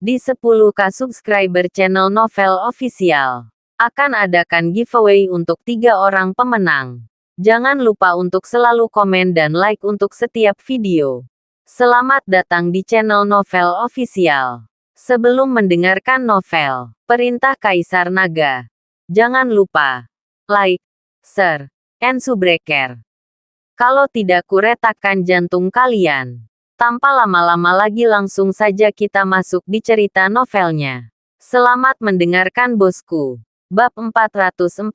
Di 10K subscriber channel Novel Official, akan adakan giveaway untuk 3 orang pemenang. Jangan lupa untuk selalu komen dan like untuk setiap video. Selamat datang di channel Novel Official. Sebelum mendengarkan novel, Perintah Kaisar Naga, jangan lupa like, share, and subscribe. Kalau tidak kuretakkan jantung kalian. Tanpa lama-lama lagi langsung saja kita masuk di cerita novelnya. Selamat mendengarkan bosku. Bab 441.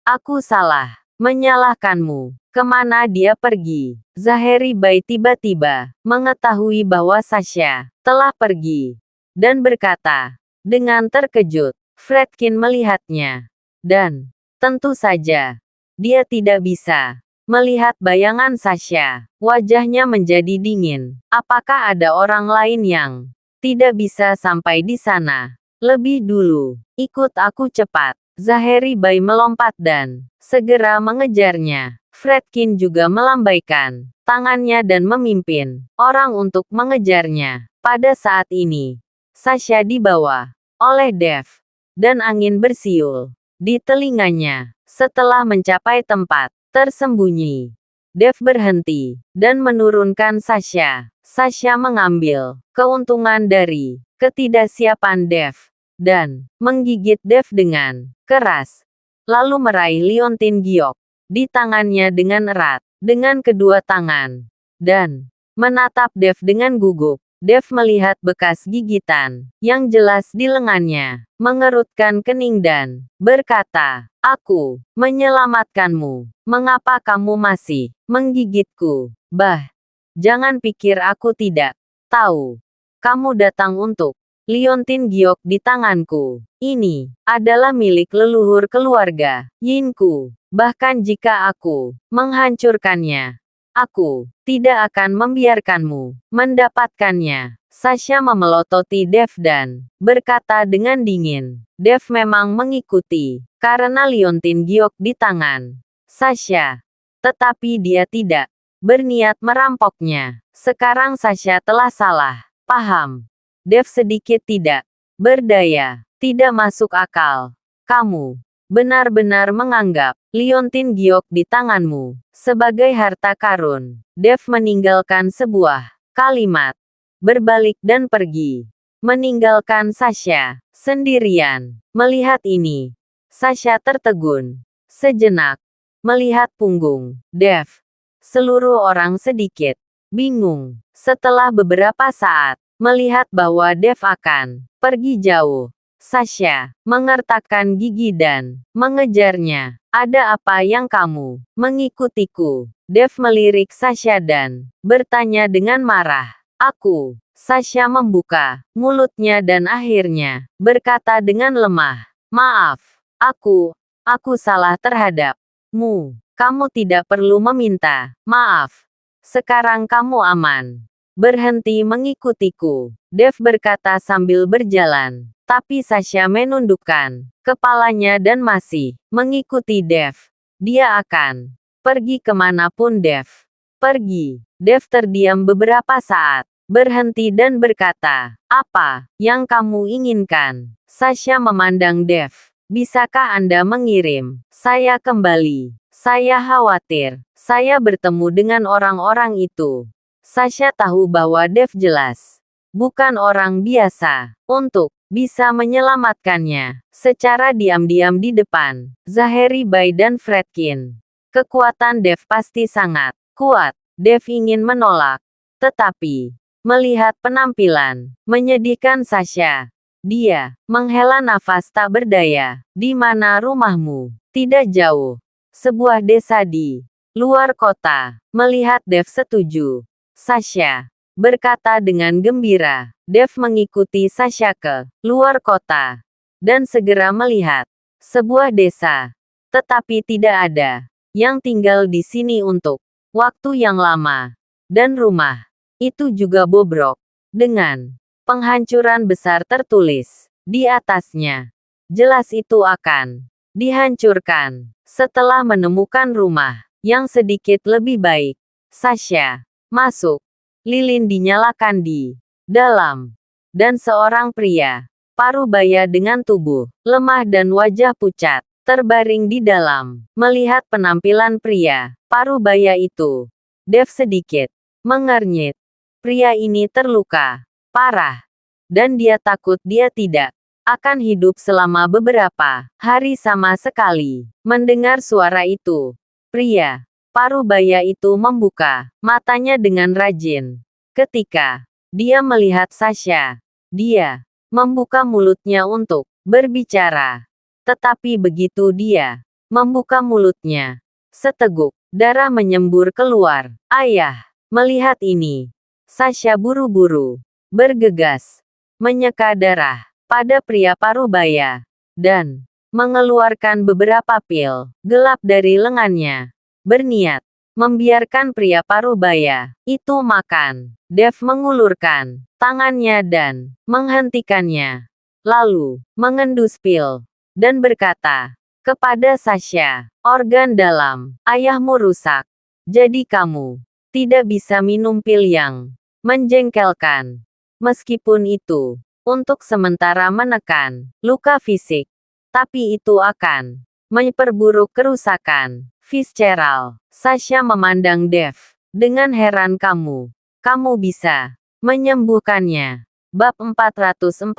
Aku salah. Menyalahkanmu. Kemana dia pergi? Zaheri Bai tiba-tiba mengetahui bahwa Sasha telah pergi. Dan berkata, dengan terkejut, Fredkin melihatnya. Dan, tentu saja, dia tidak bisa melihat bayangan Sasha. Wajahnya menjadi dingin. Apakah ada orang lain yang tidak bisa sampai di sana? Lebih dulu, ikut aku cepat. Zaheri Bai melompat dan segera mengejarnya. Fredkin juga melambaikan tangannya dan memimpin orang untuk mengejarnya. Pada saat ini, Sasha dibawa oleh Dev, dan angin bersiul di telinganya. Setelah mencapai tempat tersembunyi, Dev berhenti dan menurunkan Sasha. Sasha mengambil keuntungan dari ketidaksiapan Dev dan menggigit Dev dengan keras, lalu meraih liontin giok di tangannya dengan erat dengan kedua tangan dan menatap Dev dengan gugup. Dev melihat bekas gigitan yang jelas di lengannya, mengerutkan kening dan berkata, "Aku menyelamatkanmu. Mengapa kamu masih menggigitku? Bah, jangan pikir aku tidak tahu. Kamu datang untuk liontin giok di tanganku. Ini adalah milik leluhur keluarga Yinku. Bahkan jika aku menghancurkannya, aku tidak akan membiarkanmu mendapatkannya." Sasha memelototi Dev dan berkata dengan dingin. Dev memang mengikuti karena liontin giok di tangan Sasha. Tetapi dia tidak berniat merampoknya. Sekarang Sasha telah salah paham. Dev sedikit tidak berdaya. Tidak masuk akal. Kamu benar-benar menganggap liontin giok di tanganmu sebagai harta karun. Dev meninggalkan sebuah kalimat, berbalik dan pergi, meninggalkan Sasha sendirian. Melihat ini, Sasha tertegun sejenak, melihat punggung Dev. Seluruh orang sedikit bingung. Setelah beberapa saat, melihat bahwa Dev akan pergi jauh, Sasha mengertakkan gigi dan mengejarnya. "Ada apa yang kamu mengikutiku?" Dev melirik Sasha dan bertanya dengan marah. "Aku." Sasha membuka mulutnya dan akhirnya berkata dengan lemah, "Maaf, aku salah terhadapmu. Kamu tidak perlu meminta maaf. Sekarang kamu aman. Berhenti mengikutiku." Dev berkata sambil berjalan. Tapi Sasha menundukkan kepalanya dan masih mengikuti Dev. Dia akan pergi kemanapun Dev pergi. Dev terdiam beberapa saat, berhenti dan berkata, "Apa yang kamu inginkan?" Sasha memandang Dev. "Bisakah Anda mengirim saya kembali? Saya khawatir saya bertemu dengan orang-orang itu." Sasha tahu bahwa Dev jelas bukan orang biasa untuk bisa menyelamatkannya secara diam-diam di depan Zaheri Bai dan Fredkin. Kekuatan Dev pasti sangat kuat. Dev ingin menolak, tetapi melihat penampilan menyedihkan Sasha, dia menghela nafas tak berdaya. "Di mana rumahmu?" "Tidak jauh. Sebuah desa di luar kota." Melihat Dev setuju, Sasha berkata dengan gembira. Dev mengikuti Sasha ke luar kota dan segera melihat sebuah desa. Tetapi tidak ada yang tinggal di sini untuk waktu yang lama. Dan rumah itu juga bobrok dengan penghancuran besar tertulis di atasnya. Jelas itu akan dihancurkan. Setelah menemukan rumah yang sedikit lebih baik, Sasha masuk. Lilin dinyalakan di dalam. Dan seorang pria, parubaya dengan tubuh lemah dan wajah pucat, terbaring di dalam. Melihat penampilan pria, parubaya itu, Dev sedikit mengernyit. Pria ini terluka parah, dan dia takut dia tidak akan hidup selama beberapa hari sama sekali. Mendengar suara itu, pria parubaya itu membuka matanya dengan rajin. Ketika dia melihat Sasha, dia membuka mulutnya untuk berbicara. Tetapi begitu dia membuka mulutnya, seteguk darah menyembur keluar. Ayah, melihat ini, Sasha buru-buru bergegas, menyeka darah pada pria parubaya, dan mengeluarkan beberapa pil gelap dari lengannya, berniat membiarkan pria parubaya itu makan. Dev mengulurkan tangannya dan menghentikannya, lalu mengendus pil, dan berkata kepada Sasha, organ dalam ayahmu rusak, jadi kamu tidak bisa minum pil yang menjengkelkan. Meskipun itu untuk sementara menekan luka fisik, tapi itu akan memperburuk kerusakan visceral. Sasha memandang Dev dengan heran. Kamu bisa menyembuhkannya. Bab 442.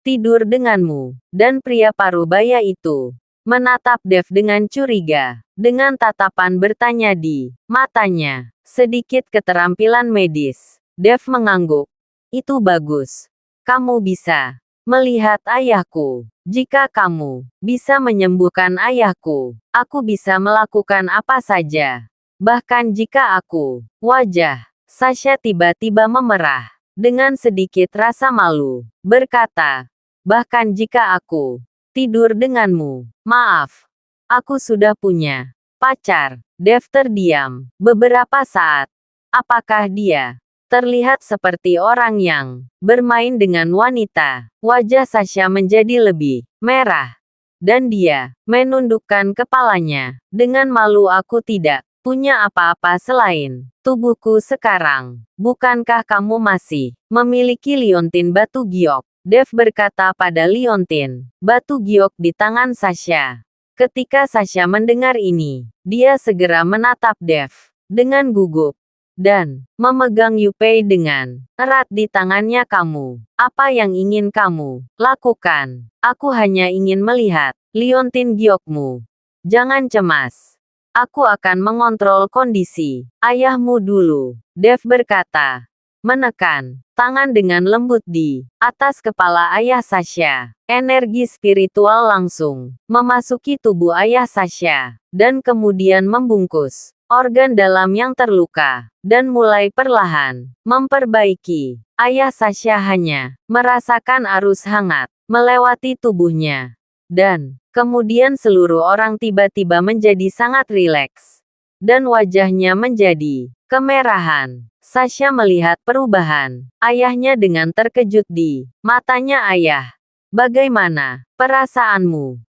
Tidur denganmu. Dan pria parubaya itu menatap Dev dengan curiga. Dengan tatapan bertanya di matanya. Sedikit keterampilan medis. Dev mengangguk. Itu bagus. Kamu bisa melihat ayahku. Jika kamu bisa menyembuhkan ayahku, aku bisa melakukan apa saja. Bahkan jika aku, wajah Sasha tiba-tiba memerah. Dengan sedikit rasa malu, berkata, bahkan jika aku tidur denganmu, maaf, aku sudah punya pacar. Dev terdiam beberapa saat. Apakah dia terlihat seperti orang yang bermain dengan wanita? Wajah Sasha menjadi lebih merah, dan dia menundukkan kepalanya. Dengan malu, aku tidak punya apa-apa selain tubuhku sekarang. Bukankah kamu masih memiliki liontin batu giok? Dev berkata pada liontin batu giok di tangan Sasha. Ketika Sasha mendengar ini, dia segera menatap Dev dengan gugup dan memegang Yupei dengan erat di tangannya. Kamu, apa yang ingin kamu lakukan? Aku hanya ingin melihat liontin giokmu. Jangan cemas. Aku akan mengontrol kondisi ayahmu dulu. Dev berkata, menekan tangan dengan lembut di atas kepala ayah Sasha. Energi spiritual langsung memasuki tubuh ayah Sasha, dan kemudian membungkus organ dalam yang terluka, dan mulai perlahan memperbaiki. Ayah Sasha hanya merasakan arus hangat melewati tubuhnya, dan kemudian seluruh orang tiba-tiba menjadi sangat rileks, dan wajahnya menjadi kemerahan. Sasha melihat perubahan ayahnya dengan terkejut di matanya. Ayah, bagaimana perasaanmu?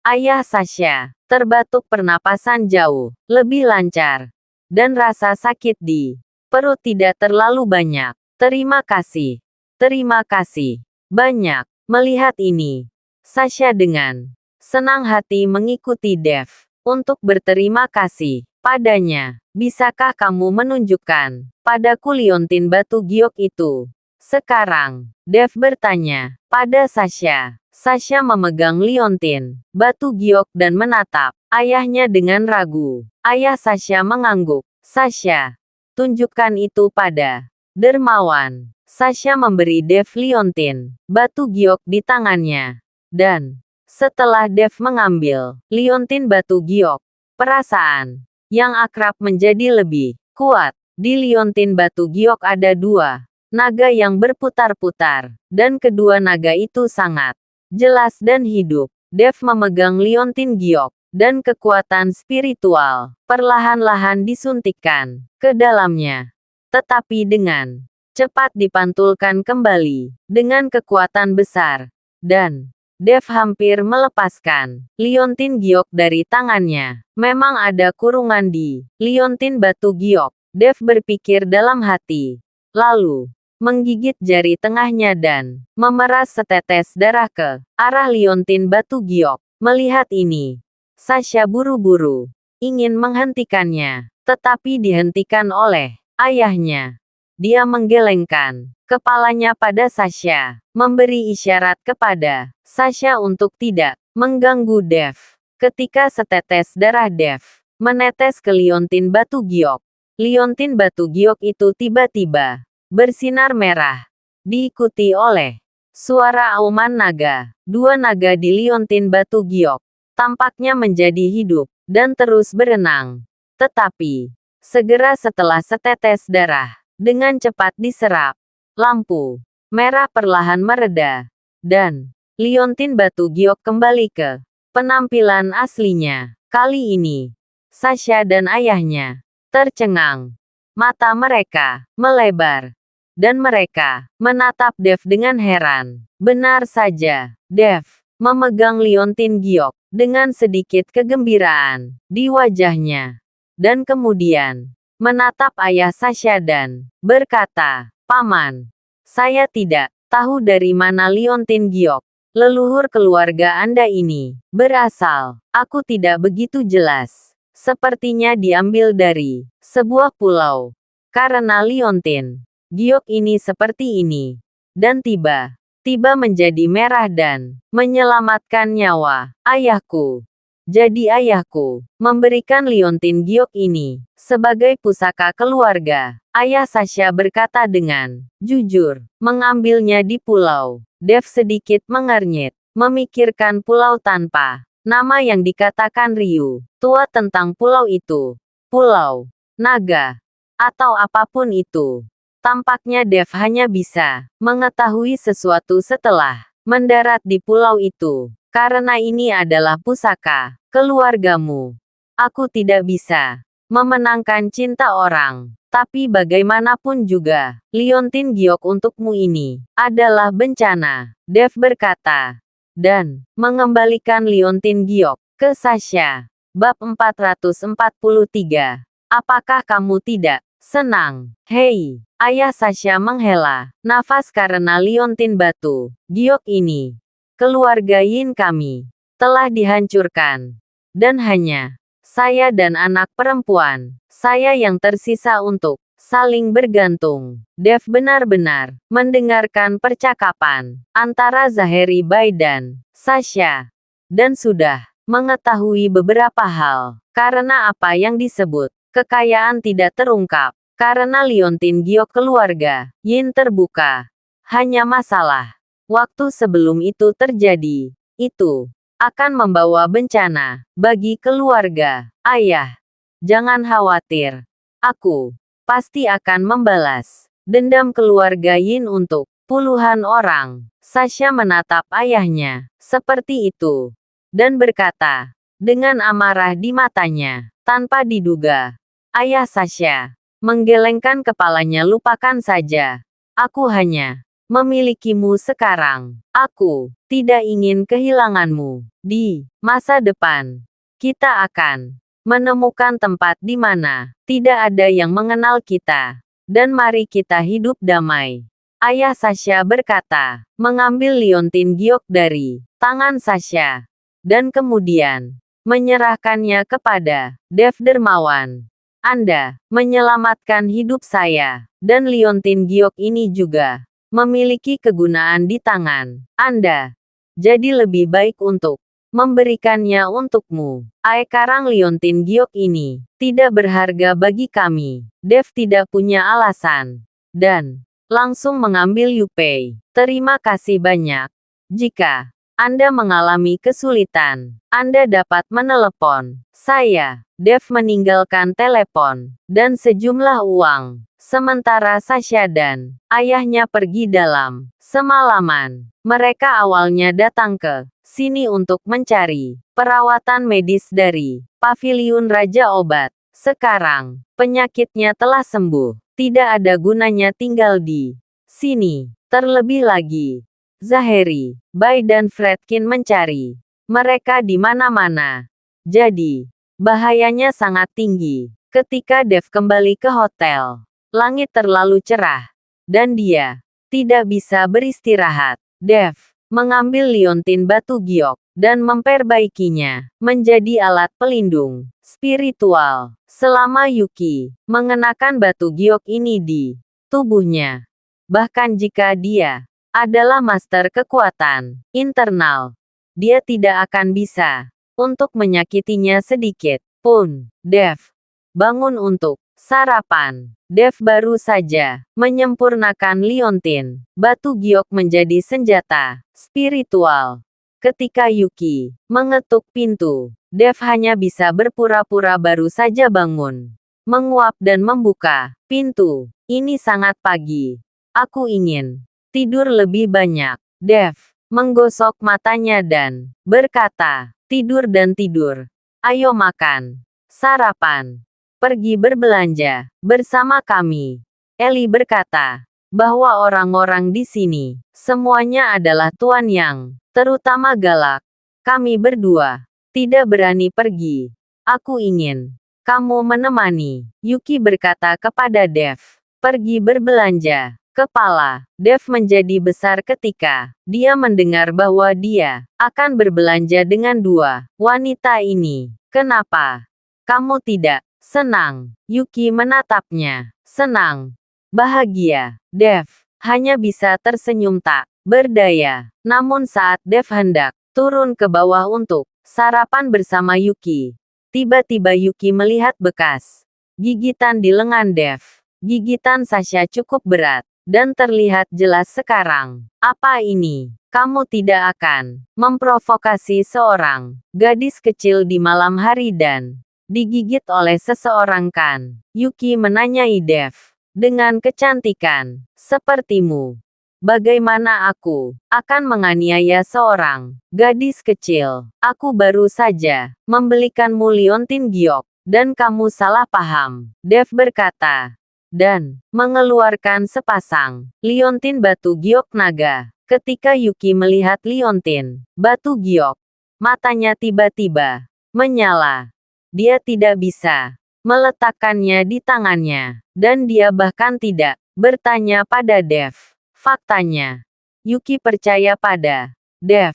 Ayah Sasha terbatuk, pernapasan jauh lebih lancar, dan rasa sakit di perut tidak terlalu banyak. Terima kasih. Terima kasih banyak. Melihat ini, Sasha dengan senang hati mengikuti Dev untuk berterima kasih padanya. Bisakah kamu menunjukkan padaku liontin batu giok itu sekarang? Dev bertanya pada Sasha. Sasha memegang liontin batu giok dan menatap ayahnya dengan ragu. Ayah Sasha mengangguk. Sasha, tunjukkan itu pada dermawan. Sasha memberi Dev liontin batu giok di tangannya. Dan setelah Dev mengambil liontin batu giok, perasaan yang akrab menjadi lebih kuat. Di liontin batu giok ada dua naga yang berputar-putar, dan kedua naga itu sangat jelas dan hidup. Dev memegang liontin giok, dan kekuatan spiritual perlahan-lahan disuntikkan ke dalamnya. Tetapi dengan cepat dipantulkan kembali dengan kekuatan besar, dan Dev hampir melepaskan liontin giok dari tangannya. Memang ada kurungan di liontin batu giok, Dev berpikir dalam hati. Lalu, menggigit jari tengahnya dan memeras setetes darah ke arah liontin batu giok. Melihat ini, Sasha buru-buru ingin menghentikannya, tetapi dihentikan oleh ayahnya. Dia menggelengkan kepalanya pada Sasha, memberi isyarat kepada Sasha untuk tidak mengganggu Dev. Ketika setetes darah Dev menetes ke liontin batu giok, liontin batu giok itu tiba-tiba bersinar merah, diikuti oleh suara auman naga. Dua naga di liontin batu giok tampaknya menjadi hidup dan terus berenang. Tetapi, segera setelah setetes darah dengan cepat diserap, lampu merah perlahan mereda, dan liontin batu giok kembali ke penampilan aslinya. Kali ini, Sasha dan ayahnya tercengang. Mata mereka melebar, dan mereka menatap Dev dengan heran. Benar saja, Dev memegang liontin giok dengan sedikit kegembiraan di wajahnya. Dan kemudian menatap ayah Sasha dan berkata, "Paman, saya tidak tahu dari mana liontin giok leluhur keluarga Anda ini berasal. Aku tidak begitu jelas. Sepertinya diambil dari sebuah pulau. Karena liontin giok ini seperti ini, dan tiba-tiba menjadi merah dan menyelamatkan nyawa ayahku. Jadi ayahku memberikan liontin giok ini sebagai pusaka keluarga." Ayah Sasha berkata dengan jujur, "Mengambilnya di pulau." Dev sedikit mengernyit, memikirkan pulau tanpa nama yang dikatakan Ryu tua tentang pulau itu. Pulau naga, atau apapun itu. Tampaknya Dev hanya bisa mengetahui sesuatu setelah mendarat di pulau itu. Karena ini adalah pusaka keluargamu. Aku tidak bisa memenangkan cinta orang. Tapi bagaimanapun juga, liontin giok untukmu ini adalah bencana. Dev berkata. Dan mengembalikan liontin giok ke Sasha. Bab 443. Apakah kamu tidak senang? Hei, ayah Sasha menghela nafas karena liontin batu giok ini. Keluarga Yin kami telah dihancurkan. Dan hanya saya dan anak perempuan saya yang tersisa untuk saling bergantung. Dev benar-benar mendengarkan percakapan antara Zaheri Bai dan Sasha. Dan sudah mengetahui beberapa hal. Karena apa yang disebut kekayaan tidak terungkap. Karena liontin giok keluarga Yin terbuka. Hanya masalah waktu sebelum itu terjadi. Itu akan membawa bencana bagi keluarga. Ayah, jangan khawatir. Aku pasti akan membalas dendam keluarga Yin untuk puluhan orang. Sasha menatap ayahnya seperti itu dan berkata dengan amarah di matanya. Tanpa diduga, ayah Sasha menggelengkan kepalanya. Lupakan saja. Aku hanya memilikimu sekarang. Aku tidak ingin kehilanganmu. Di masa depan, kita akan menemukan tempat di mana tidak ada yang mengenal kita. Dan mari kita hidup damai. Ayah Sasha berkata, mengambil liontin giok dari tangan Sasha. Dan kemudian menyerahkannya kepada Dev Dermawan. Anda menyelamatkan hidup saya. Dan liontin giok ini juga memiliki kegunaan di tangan Anda. Jadi lebih baik untuk memberikannya untukmu. Karang liontin giok ini tidak berharga bagi kami. Dev tidak punya alasan. Dan langsung mengambil Yupei. Terima kasih banyak. Jika Anda mengalami kesulitan, Anda dapat menelepon saya. Dev meninggalkan telepon dan sejumlah uang. Sementara Sasha dan ayahnya pergi dalam semalaman. Mereka awalnya datang ke sini untuk mencari perawatan medis dari Paviliun Raja Obat. Sekarang, penyakitnya telah sembuh. Tidak ada gunanya tinggal di sini. Terlebih lagi, Zaheri, Bai dan Fredkin mencari mereka di mana-mana. Jadi, bahayanya sangat tinggi. Ketika Dev kembali ke hotel, langit terlalu cerah. dan dia tidak bisa beristirahat. Dev mengambil liontin batu giok dan memperbaikinya menjadi alat pelindung spiritual. Selama Yuki mengenakan batu giok ini di tubuhnya, bahkan jika dia adalah master kekuatan internal, dia tidak akan bisa untuk menyakitinya sedikit pun. Dev bangun untuk sarapan. Dev baru saja menyempurnakan liontin batu giok menjadi senjata spiritual. Ketika Yuki mengetuk pintu, Dev hanya bisa berpura-pura baru saja bangun, menguap dan membuka pintu. Ini sangat pagi. Aku ingin tidur lebih banyak. Dev menggosok matanya dan berkata, tidur dan tidur. Ayo makan, sarapan, pergi berbelanja bersama kami. Eli berkata bahwa orang-orang di sini semuanya adalah tuan yang terutama galak. Kami berdua tidak berani pergi. Aku ingin kamu menemani. Yuki berkata kepada Dev, pergi berbelanja. Kepala Dev menjadi besar ketika dia mendengar bahwa dia akan berbelanja dengan dua wanita ini. Kenapa kamu tidak senang? Yuki menatapnya. Senang. Bahagia. Dev hanya bisa tersenyum tak berdaya. Namun saat Dev hendak turun ke bawah untuk sarapan bersama Yuki, tiba-tiba Yuki melihat bekas gigitan di lengan Dev. Gigitan Sasha cukup berat dan terlihat jelas sekarang. Apa ini? Kamu tidak akan memprovokasi seorang gadis kecil di malam hari dan digigit oleh seseorang kan? Yuki menanyai Dev. Dengan kecantikan sepertimu, bagaimana aku akan menganiaya seorang gadis kecil? Aku baru saja membelikanmu liontin giok, dan kamu salah paham. Dev berkata, dan mengeluarkan sepasang liontin batu giok naga. Ketika Yuki melihat liontin batu giok, matanya tiba-tiba menyala. Dia tidak bisa meletakkannya di tangannya, dan dia bahkan tidak bertanya pada Dev. Faktanya, Yuki percaya pada Dev,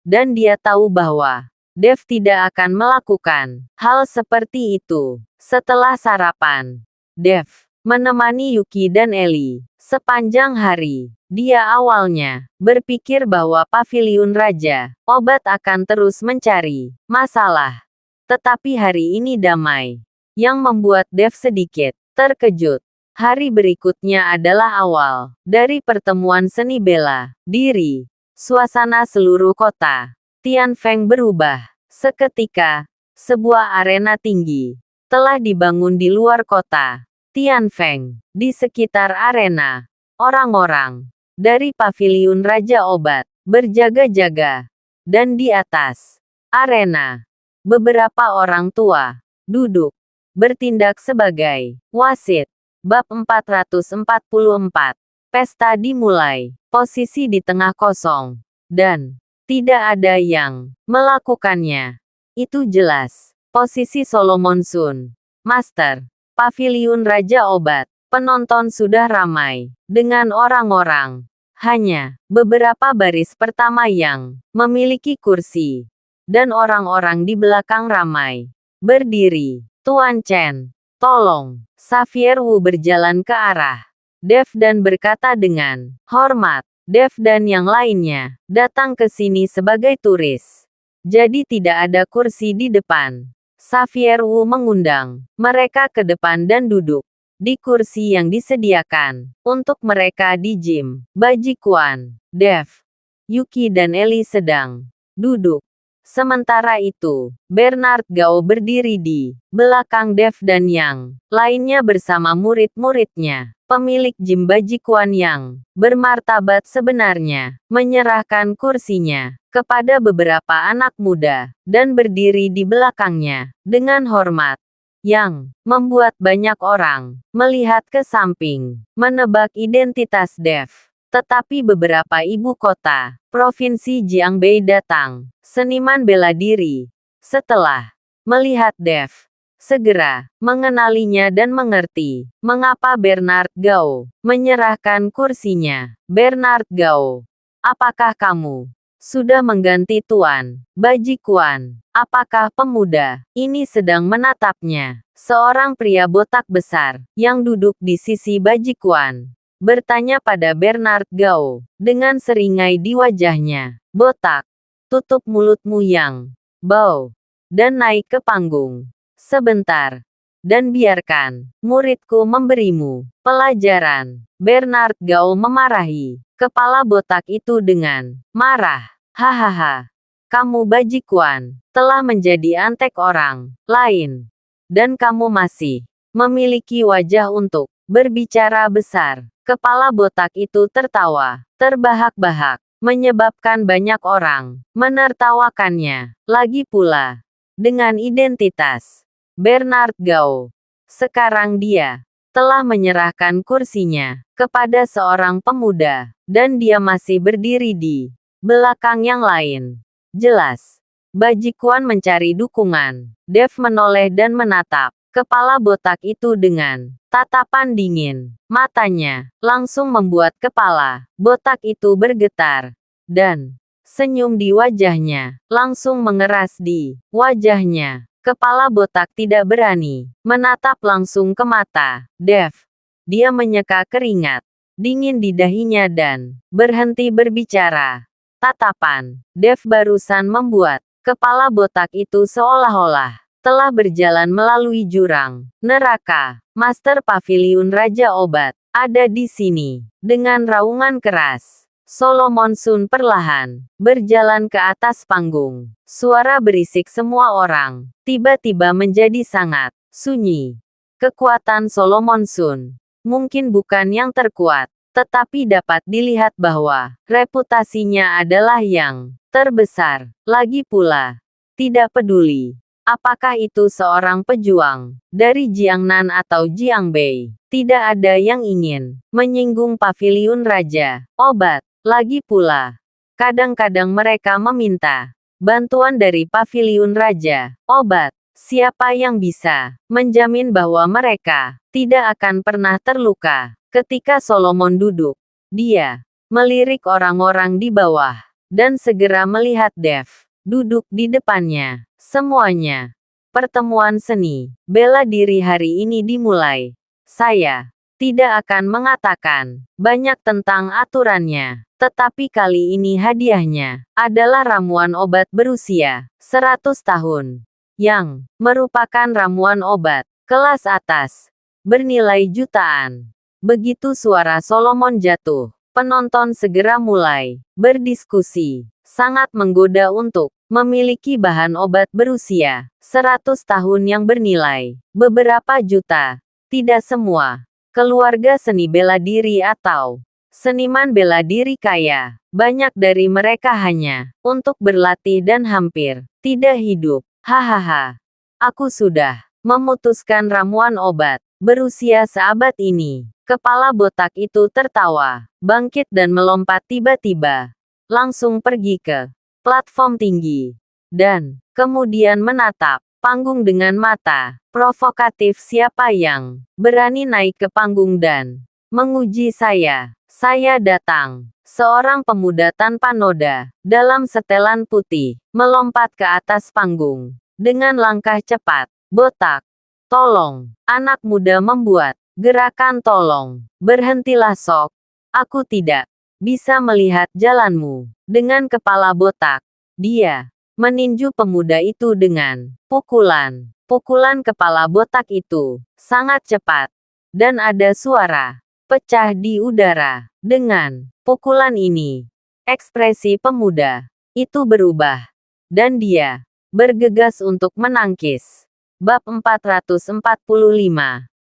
dan dia tahu bahwa Dev tidak akan melakukan hal seperti itu. Setelah sarapan, Dev menemani Yuki dan Eli sepanjang hari. Dia awalnya berpikir bahwa paviliun Raja Obat akan terus mencari masalah. Tetapi hari ini damai, yang membuat Dev sedikit terkejut. Hari berikutnya adalah awal dari pertemuan seni bela diri. Suasana seluruh kota Tianfeng berubah. Seketika, sebuah arena tinggi telah dibangun di luar kota Tianfeng. Di sekitar arena, orang-orang dari paviliun Raja Obat berjaga-jaga. Dan di atas arena, beberapa orang tua duduk bertindak sebagai wasit. Bab 444. Pesta dimulai. Posisi di tengah kosong. Dan tidak ada yang melakukannya. Itu jelas. Posisi Solomon Sun. Master. Paviliun Raja Obat. Penonton sudah ramai. Dengan orang-orang. Hanya beberapa baris pertama yang memiliki kursi. Dan orang-orang di belakang ramai berdiri. Tuan Chen, tolong. Xavier Wu berjalan ke arah Dev dan berkata dengan hormat. Dev dan yang lainnya datang ke sini sebagai turis. Jadi tidak ada kursi di depan. Xavier Wu mengundang mereka ke depan dan duduk di kursi yang disediakan untuk mereka di gym Bajikuan. Dev, Yuki dan Eli sedang duduk. Sementara itu, Bernard Gao berdiri di belakang Dev dan yang lainnya bersama murid-muridnya. Pemilik gym Bajikuan yang bermartabat sebenarnya menyerahkan kursinya kepada beberapa anak muda dan berdiri di belakangnya dengan hormat, yang membuat banyak orang melihat ke samping, menebak identitas Dev. Tetapi beberapa ibu kota Provinsi Jiangbei datang, seniman bela diri. Setelah melihat Dev, segera mengenalinya dan mengerti mengapa Bernard Gao menyerahkan kursinya. Bernard Gao, apakah kamu sudah mengganti tuan Bajikuan? Apakah pemuda ini sedang menatapnya? Seorang pria botak besar yang duduk di sisi Bajikuan bertanya pada Bernard Gao dengan seringai di wajahnya. Botak, tutup mulutmu yang bau dan naik ke panggung sebentar, dan biarkan muridku memberimu pelajaran. Bernard Gao memarahi kepala botak itu dengan marah. Hahaha, kamu Bajikuan telah menjadi antek orang lain, dan kamu masih memiliki wajah untuk berbicara besar. Kepala botak itu tertawa terbahak-bahak, menyebabkan banyak orang menertawakannya. Lagi pula, dengan identitas Bernard Gao, sekarang dia telah menyerahkan kursinya kepada seorang pemuda, dan dia masih berdiri di belakang yang lain. Jelas, Bajikuan mencari dukungan. Dev menoleh dan menatap kepala botak itu dengan tatapan dingin. Matanya langsung membuat kepala botak itu bergetar, dan senyum di wajahnya langsung mengeras di wajahnya. Kepala botak tidak berani menatap langsung ke mata Dev. Dia menyeka keringat dingin di dahinya dan berhenti berbicara. Tatapan Dev barusan membuat kepala botak itu seolah-olah telah berjalan melalui jurang neraka. Master Paviliun Raja Obat ada di sini. Dengan raungan keras, Solomon Sun perlahan berjalan ke atas panggung. Suara berisik semua orang tiba-tiba menjadi sangat sunyi. Kekuatan Solomon Sun mungkin bukan yang terkuat, tetapi dapat dilihat bahwa reputasinya adalah yang terbesar. Lagi pula, tidak peduli apakah itu seorang pejuang dari Jiangnan atau Jiangbei, tidak ada yang ingin menyinggung Paviliun Raja Obat. Lagi pula, kadang-kadang mereka meminta bantuan dari Paviliun Raja Obat. Siapa yang bisa menjamin bahwa mereka tidak akan pernah terluka? Ketika Solomon duduk, dia melirik orang-orang di bawah dan segera melihat Dev duduk di depannya. Semuanya. Pertemuan seni bela diri hari ini dimulai. Saya tidak akan mengatakan banyak tentang aturannya, tetapi kali ini hadiahnya adalah ramuan obat berusia 100 tahun, yang merupakan ramuan obat kelas atas, bernilai jutaan. Begitu suara Solomon jatuh, penonton segera mulai berdiskusi. Sangat menggoda untuk memiliki bahan obat berusia 100 tahun yang bernilai beberapa juta. Tidak semua keluarga seni bela diri atau seniman bela diri kaya. Banyak dari mereka hanya untuk berlatih dan hampir tidak hidup. Hahaha. Aku sudah memutuskan ramuan obat berusia seabad ini. Kepala botak itu tertawa, bangkit dan melompat tiba-tiba. Langsung pergi ke platform tinggi, dan kemudian menatap panggung dengan mata provokatif. Siapa yang berani naik ke panggung dan menguji saya? Saya datang. Seorang pemuda tanpa noda, dalam setelan putih, melompat ke atas panggung. Dengan langkah cepat, botak. Tolong, anak muda membuat gerakan tolong. Berhentilah sok. Aku tidak bisa melihat jalanmu. Dengan kepala botak, dia meninju pemuda itu dengan pukulan. Pukulan kepala botak itu sangat cepat, dan ada suara pecah di udara. Dengan pukulan ini, ekspresi pemuda itu berubah, dan dia bergegas untuk menangkis. Bab 445.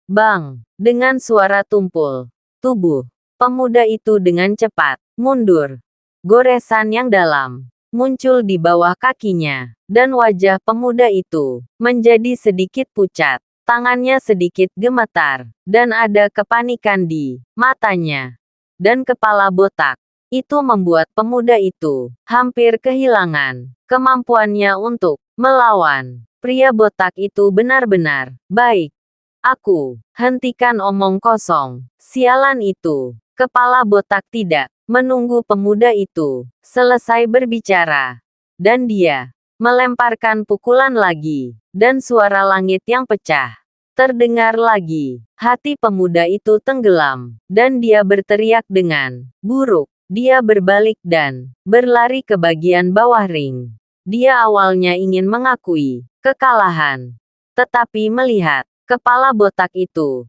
Bang! Dengan suara tumpul, tubuh pemuda itu dengan cepat mundur. Goresan yang dalam muncul di bawah kakinya, dan wajah pemuda itu menjadi sedikit pucat. Tangannya sedikit gemetar, dan ada kepanikan di matanya. Dan kepala botak itu membuat pemuda itu hampir kehilangan kemampuannya untuk melawan. Pria botak itu benar-benar baik. Aku, hentikan omong kosong. Sialan itu. Kepala botak tidak menunggu pemuda itu selesai berbicara. Dan dia melemparkan pukulan lagi. Dan suara langit yang pecah terdengar lagi. Hati pemuda itu tenggelam. Dan dia berteriak dengan buruk. Dia berbalik dan berlari ke bagian bawah ring. Dia awalnya ingin mengakui kekalahan. Tetapi melihat kepala botak itu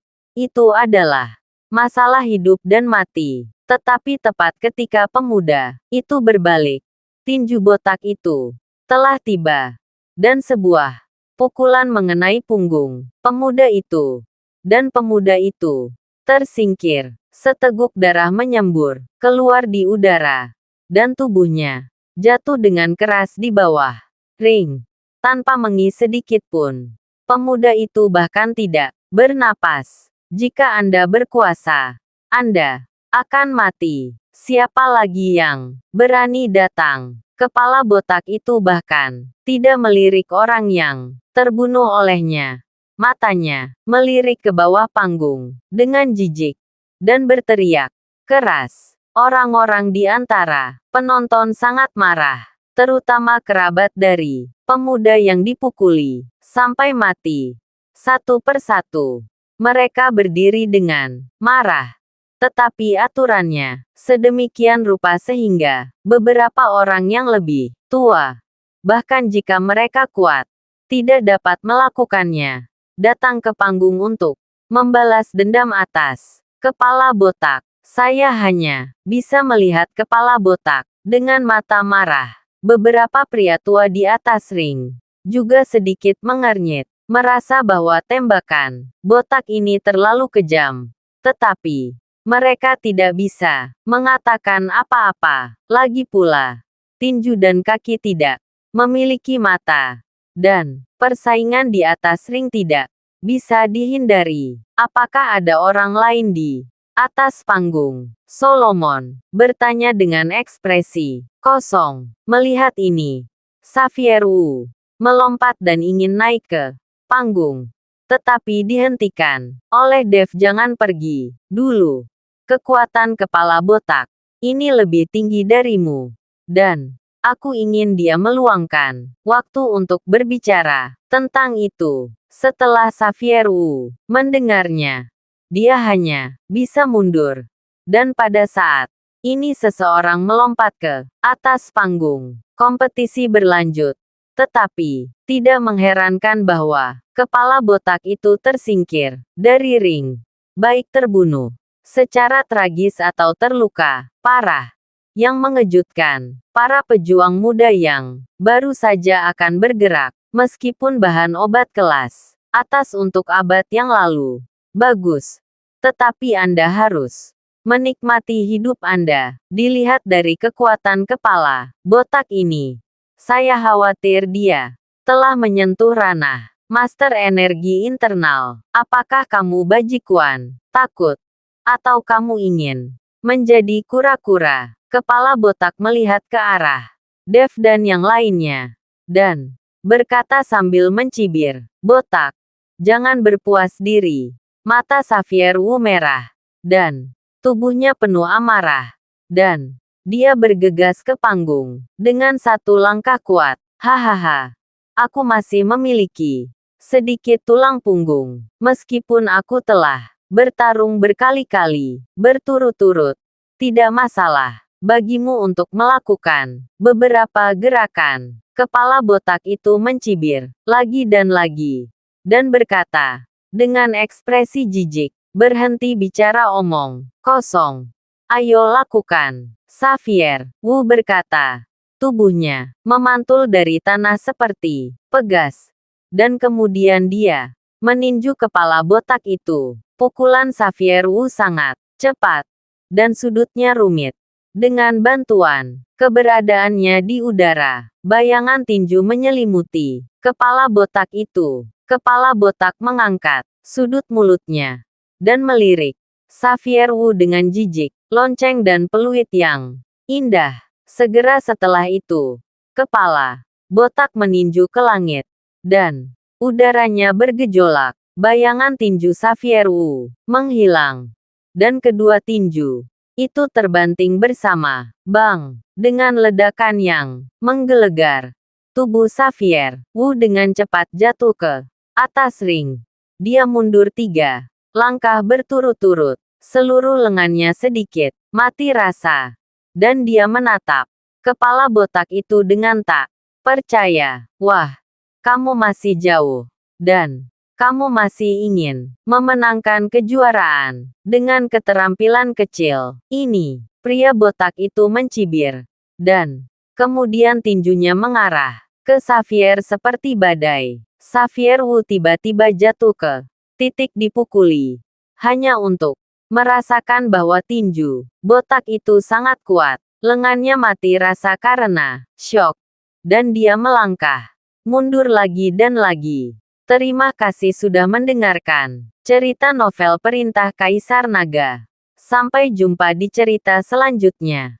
adalah masalah hidup dan mati. Tetapi tepat ketika pemuda itu berbalik, tinju botak itu telah tiba. Dan sebuah pukulan mengenai punggung pemuda itu. Dan pemuda itu tersingkir. Seteguk darah menyembur keluar di udara. Dan tubuhnya jatuh dengan keras di bawah ring. Tanpa mengi sedikit pun. Pemuda itu bahkan tidak bernapas. Jika Anda berkuasa, Anda akan mati. Siapa lagi yang berani datang? Kepala botak itu bahkan tidak melirik orang yang terbunuh olehnya. Matanya melirik ke bawah panggung dengan jijik dan berteriak keras. Orang-orang di antara penonton sangat marah, terutama kerabat dari pemuda yang dipukuli sampai mati. Satu persatu, mereka berdiri dengan marah. Tetapi aturannya sedemikian rupa sehingga beberapa orang yang lebih tua, bahkan jika mereka kuat, tidak dapat melakukannya. Datang ke panggung untuk membalas dendam atas kepala botak. Saya hanya bisa melihat kepala botak dengan mata marah. Beberapa pria tua di atas ring juga sedikit mengernyit, merasa bahwa tembakan botak ini terlalu kejam. Tetapi mereka tidak bisa mengatakan apa-apa. Lagi pula, tinju dan kaki tidak memiliki mata. Dan persaingan di atas ring tidak bisa dihindari. Apakah ada orang lain di atas panggung? Solomon bertanya dengan ekspresi kosong. Melihat ini, Xavier Wu melompat dan ingin naik ke panggung. Tetapi dihentikan oleh Dev. Jangan pergi dulu. Kekuatan kepala botak ini lebih tinggi darimu. Dan aku ingin dia meluangkan waktu untuk berbicara tentang itu. Setelah Xavier Wu mendengarnya, dia hanya bisa mundur. Dan pada saat ini seseorang melompat ke atas panggung. Kompetisi berlanjut. Tetapi, tidak mengherankan bahwa kepala botak itu tersingkir dari ring. Baik terbunuh secara tragis atau terluka parah. Yang mengejutkan, para pejuang muda yang baru saja akan bergerak, meskipun bahan obat kelas atas untuk abad yang lalu. Bagus. Tetapi Anda harus menikmati hidup Anda. Dilihat dari kekuatan kepala botak ini, saya khawatir dia telah menyentuh ranah master energi internal. Apakah kamu bajikuan, takut, atau kamu ingin menjadi kura-kura? Kepala botak melihat ke arah Dev dan yang lainnya, dan berkata sambil mencibir, botak, jangan berpuas diri. Mata Xavier Wu merah, dan tubuhnya penuh amarah. Dan dia bergegas ke panggung dengan satu langkah kuat. Hahaha, aku masih memiliki sedikit tulang punggung, meskipun aku telah bertarung berkali-kali, berturut-turut. Tidak masalah bagimu untuk melakukan beberapa gerakan. Kepala botak itu mencibir lagi dan lagi, dan berkata dengan ekspresi jijik, berhenti bicara omong kosong. Ayo lakukan. Xavier Wu berkata. Tubuhnya memantul dari tanah seperti pegas. Dan kemudian dia meninju kepala botak itu. Pukulan Xavier Wu sangat cepat. Dan sudutnya rumit. Dengan bantuan keberadaannya di udara, bayangan tinju menyelimuti kepala botak itu. Kepala botak mengangkat sudut mulutnya dan melirik Xavier Wu dengan jijik, lonceng dan peluit yang indah. Segera setelah itu, kepala botak meninju ke langit dan udaranya bergejolak. Bayangan tinju Xavier Wu menghilang, dan kedua tinju itu terbanting bersama. Bang! Dengan ledakan yang menggelegar, tubuh Xavier Wu dengan cepat jatuh ke atas ring. Dia mundur 3 langkah berturut-turut. Seluruh lengannya sedikit mati rasa, dan dia menatap kepala botak itu dengan tak percaya. Wah, kamu masih jauh, dan kamu masih ingin memenangkan kejuaraan dengan keterampilan kecil ini. Pria botak itu mencibir, dan kemudian tinjunya mengarah ke Xavier seperti badai. Xavier Wu tiba-tiba jatuh ke titik dipukuli, hanya untuk merasakan bahwa tinju botak itu sangat kuat. Lengannya mati rasa karena syok, dan dia melangkah mundur lagi dan lagi. Terima kasih sudah mendengarkan cerita novel Perintah Kaisar Naga. Sampai jumpa di cerita selanjutnya.